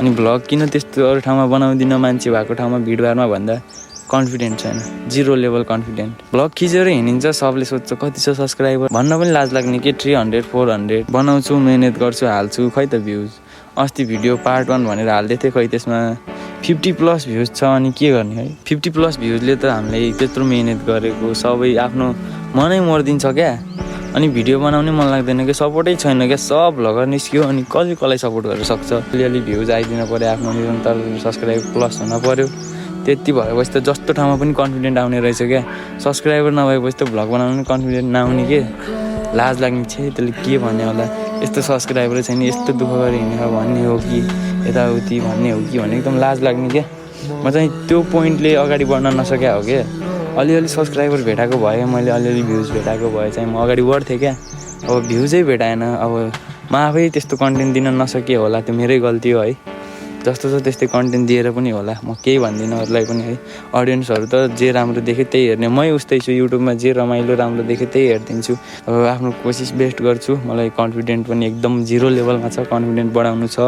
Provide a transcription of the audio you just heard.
अनि भ्लग किन त्यस्तो अरू ठाउँमा बनाउँदिनँ मान्छे भएको ठाउँमा भिडभाडमा भन्दा कन्फिडेन्ट छैन, 0 लेभल कन्फिडेन्ट। भ्लग खिचेर हिँडिन्छ, सबले सोध्छ कति छ सब्सक्राइबर भन्न पनि लाज लाग्ने के 300 400 बनाउँछु, मेहनत गर्छु, हाल्छु, खै त भ्युज। अस्ति भिडियो पार्ट 1 भनेर हाल्दै थिएँ, खै त्यसमा 50+ भ्युज छ। अनि के गर्ने है, 50+ भ्युजले त हामीलाई त्यत्रो मेहनत गरेको सबै आफ्नो मनै मरिदिन्छ क्या। अनि भिडियो बनाउने मन लाग्दैन क्या, सपोर्टै छैन क्या, सब भ्लगर निस्क्यो अनि कसलाई सपोर्ट गर्न सक्छ। अलिअलि भ्युज आइदिन पऱ्यो, आफ्नो निरन्तर सब्सक्राइब प्लस हुन पऱ्यो, त्यति भएपछि त जस्तो ठाउँमा पनि कन्फिडेन्ट आउने रहेछ क्या। सब्सक्राइबर नभएपछि त भ्लग बनाउनु कन्फिडेन्ट नआउने के, लाज लाग्ने छ। त्यसले के भन्ने होला, यस्तो सब्सक्राइबर छैन, यस्तो दुःख गरी हिँडेर भन्ने हो कि यताउति भन्ने हो कि भने एकदम लाज लाग्ने क्या। म चाहिँ त्यो पोइन्टले अगाडि बढ्न नसक्या हो क्या। अलिअलि सब्सक्राइबर भेटाएको भए, मैले अलिअलि भ्युज भेटाएको भए चाहिँ म अगाडि बढ्थेँ क्या। अब भ्युजै भेटाएन, अब म आफै त्यस्तो कन्टेन्ट दिन नसके होला, त्यो मेरै गल्ती हो है। जस्तो छ त्यस्तै कन्टेन्ट दिएर पनि होला, म केही भन्दिनँ अरूलाई पनि है। अडियन्सहरू त जे राम्रो देख्यो त्यही हेर्ने, मै उस्तै छु। युट्युबमा जे रमाइलो राम्रो देख्यो त्यही हेरिदिन्छु। अब आफ्नो कोसिस बेस्ट गर्छु। मलाई कन्फिडेन्ट पनि एकदम 0 लेभलमा छ, कन्फिडेन्ट बढाउनु छ।